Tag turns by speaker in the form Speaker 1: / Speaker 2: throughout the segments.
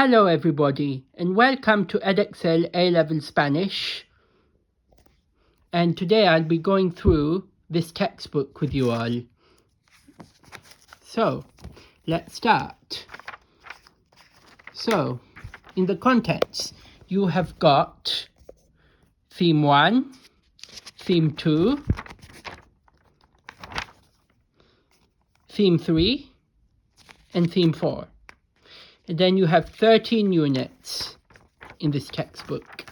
Speaker 1: Hello everybody and welcome to Edexcel A-Level Spanish, and today I'll be going through this textbook with you all. So let's start. So in the contents you have got Theme 1, Theme 2, Theme 3 and Theme 4. And then you have 13 units in this textbook.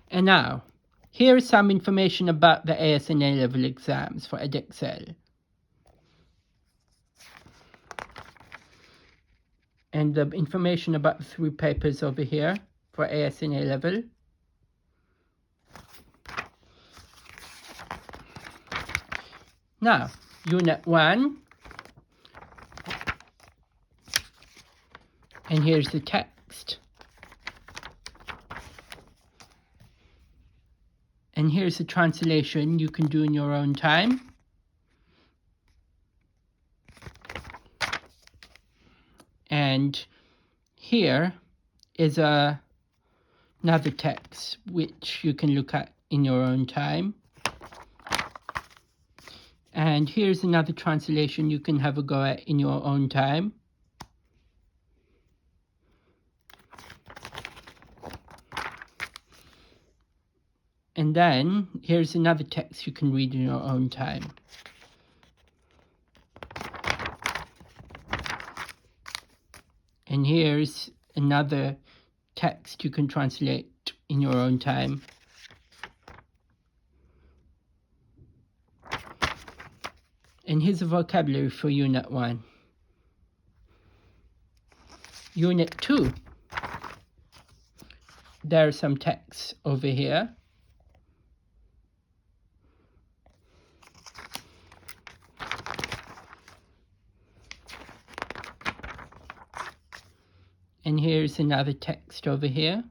Speaker 1: And now, here is some information about the AS and A-Level exams for Edexcel. And the information about the 3 papers over here for AS and A-Level. Now, Unit 1. And here's the text. And here's the translation you can do in your own time. And here is another text which you can look at in your own time. And here's another translation you can have a go at in your own time. And then here's another text you can read in your own time. And here's another text you can translate in your own time. And here's a vocabulary for Unit 1. Unit 2. There are some texts over here. And here's another text over here.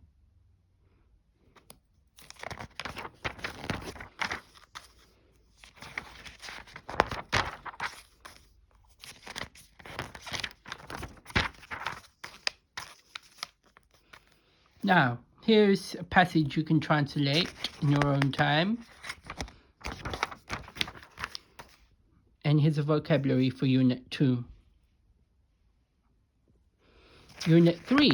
Speaker 1: Now, here's a passage you can translate in your own time. And here's a vocabulary for Unit 2. Unit 3.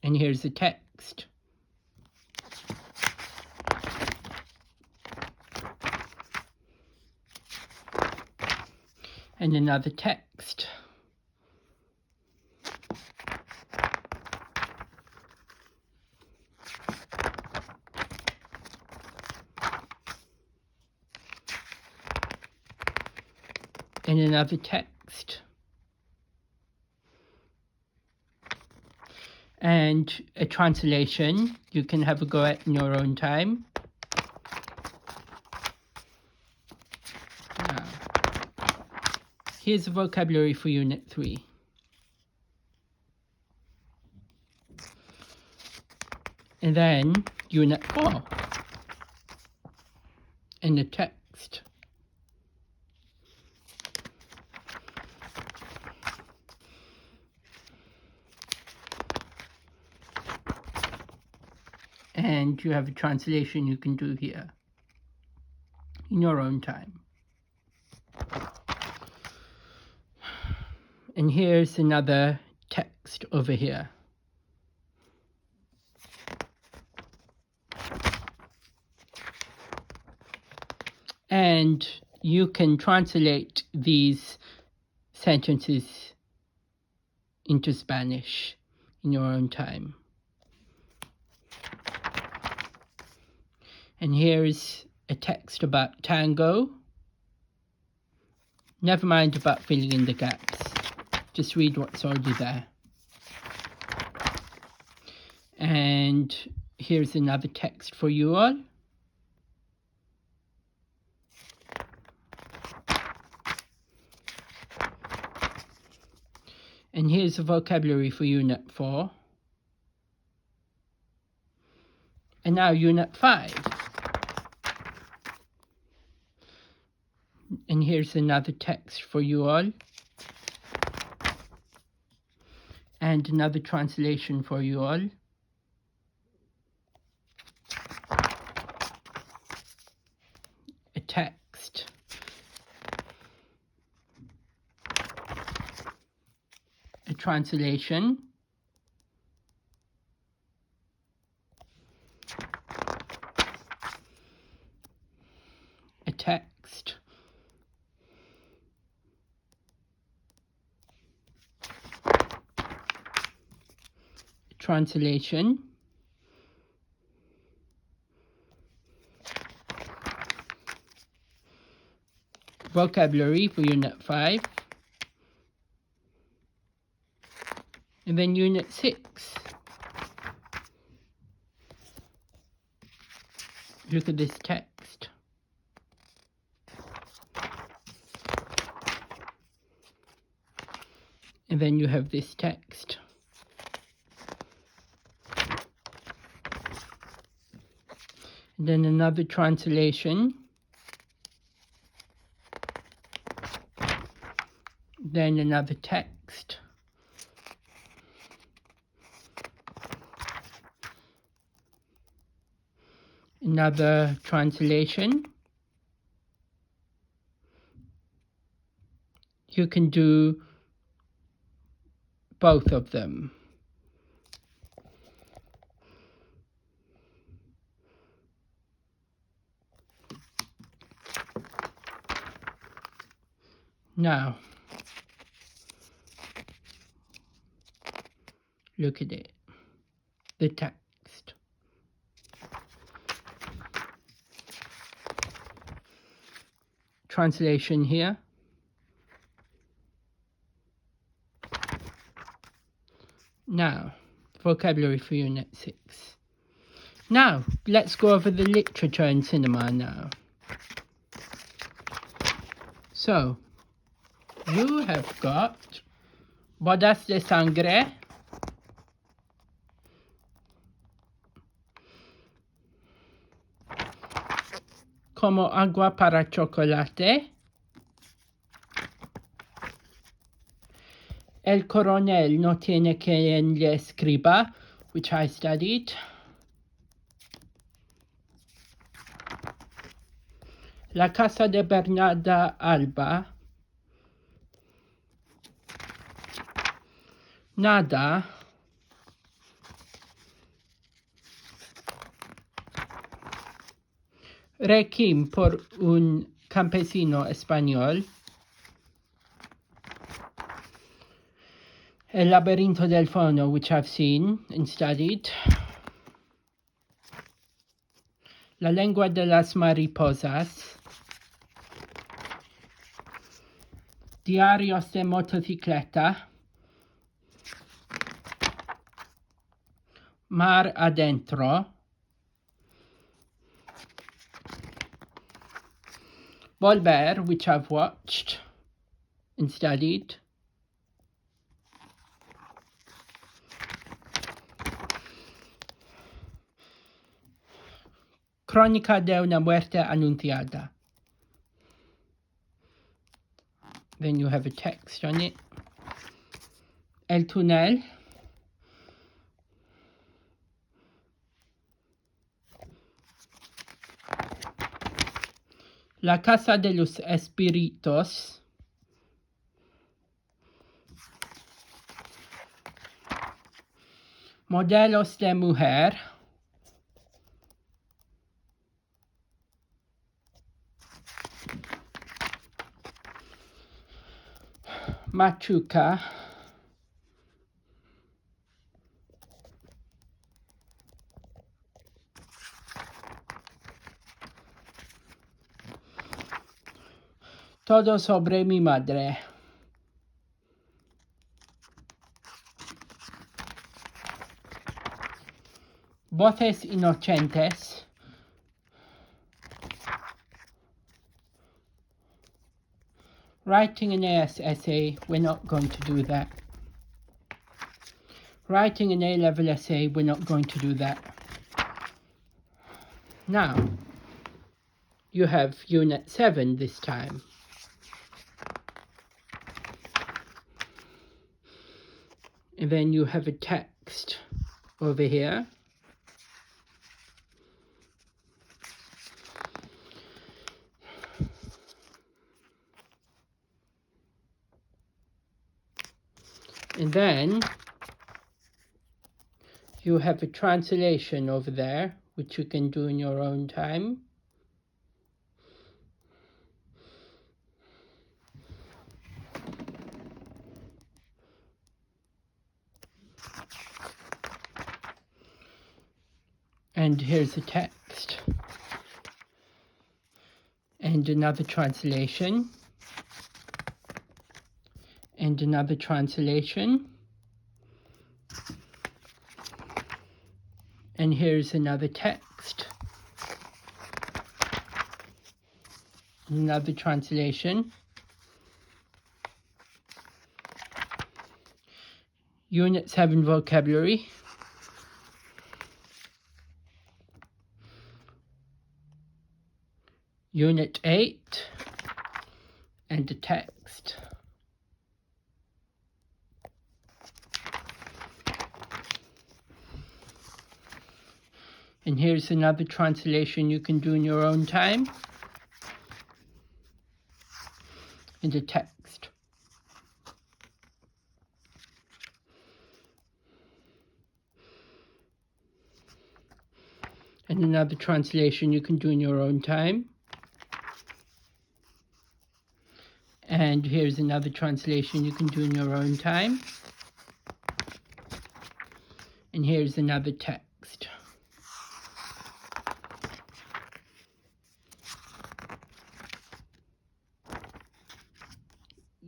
Speaker 1: And here's the text. And another text. And another text. And a translation you can have a go at in your own time. Now, here's the vocabulary for Unit 3. And then Unit 4. And the text. And you have a translation you can do here in your own time. And here's another text over here. And you can translate these sentences into Spanish in your own time. And here's a text about tango. Never mind about filling in the gaps. Just read what's already there. And here's another text for you all. And here's a vocabulary for Unit 4. And now Unit 5. And here's another text for you all. And another translation for you all. A text. A translation. A text. Translation. Vocabulary for Unit 5. And then Unit 6. Look at this text. And then you have this text. And then another translation. Then another text. Another translation. You can do both of them. Now, look at it, the text. Translation here. Now, vocabulary for Unit 6. Now, let's go over the literature in cinema now. So, you have got Bodas de Sangre, Como Agua para Chocolate, El Coronel no tiene quien le escriba, which I studied. La Casa de Bernarda Alba, Nada, Requiem por un campesino español, El laberinto del fauno, which I've seen and studied, La lengua de las mariposas, Diarios de motocicleta, Mar adentro, Volver, which I've watched and studied, Crónica de una muerte anunciada. Then you have a text on it. El túnel, La Casa de los Espíritus, Modelos de Mujer, Machuca, Todo sobre mi madre, Voces inocentes, Writing an AS essay, we're not going to do that. Writing an A-level essay, we're not going to do that. Now, you have Unit 7 this time. And then you have a text over here. And then you have a translation over there, which you can do in your own time. And here's the text. And another translation. And another translation. And here's another text. Another translation. Unit 7 vocabulary. Unit 8 and the text. And here's another translation you can do in your own time. And the text. And another translation you can do in your own time. And here's another translation you can do in your own time. And here's another text.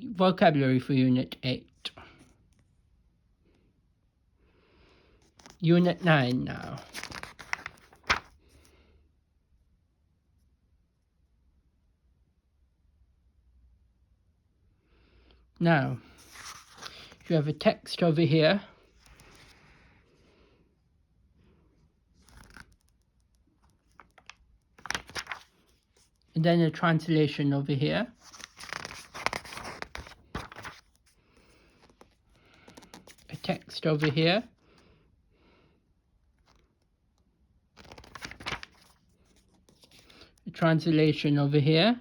Speaker 1: Vocabulary for Unit 8. Unit 9 now. Now, you have a text over here. And then a translation over here. A text over here. A translation over here.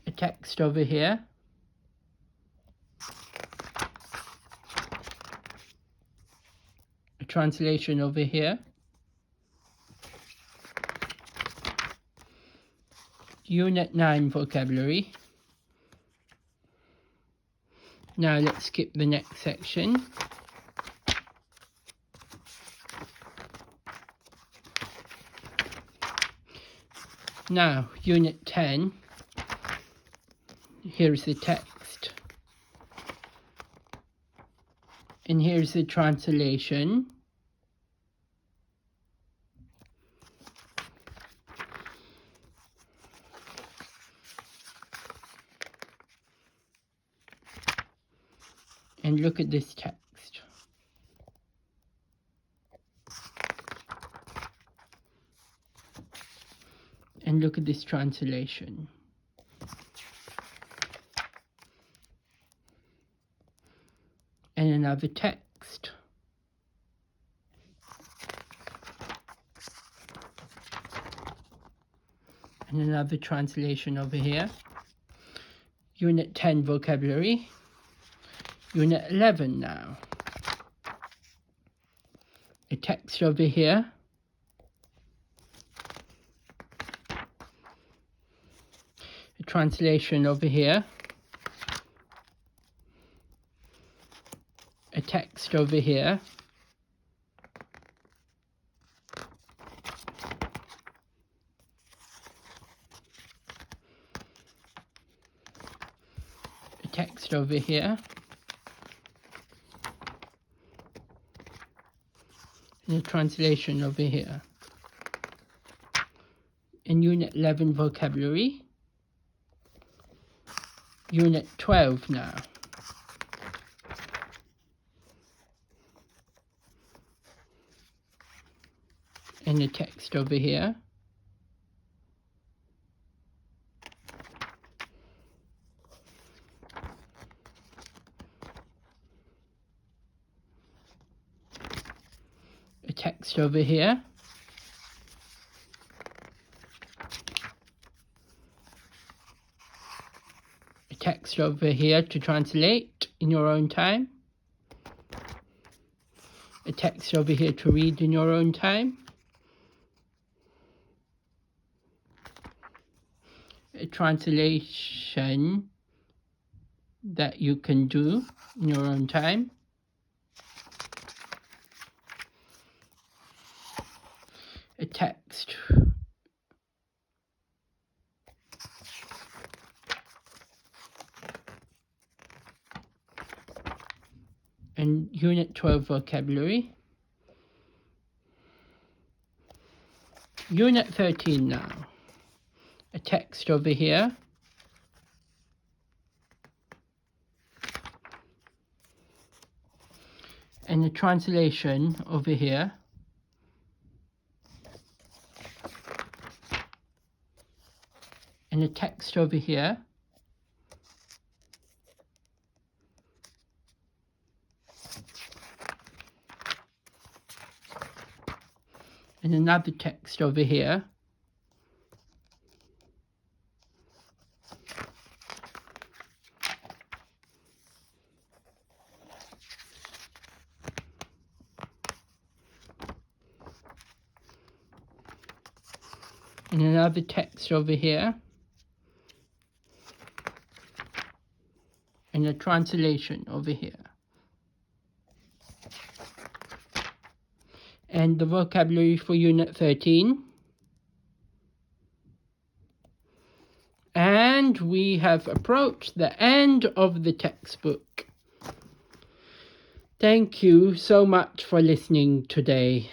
Speaker 1: A text over here. A translation over here. Unit 9 vocabulary. Now let's skip the next section. Now, Unit 10. Here's the text. And here's the translation. And look at this text. And look at this translation. And another text. And another translation over here. Unit 10 vocabulary. Unit 11 now. A text over here. A translation over here. A text over here. A text over here. And a translation over here. In Unit 11 vocabulary. Unit 12 now. And the text over here. text over here. A text over here to translate in your own time. A text over here to read in your own time. A translation that you can do in your own time. A text and Unit 12 vocabulary. Unit 13 now. A text over here. And a translation over here. And a text over here. And another text over here. And another text over here. And a translation over here. And the vocabulary for Unit 13. And we have approached the end of the textbook. Thank you so much for listening today.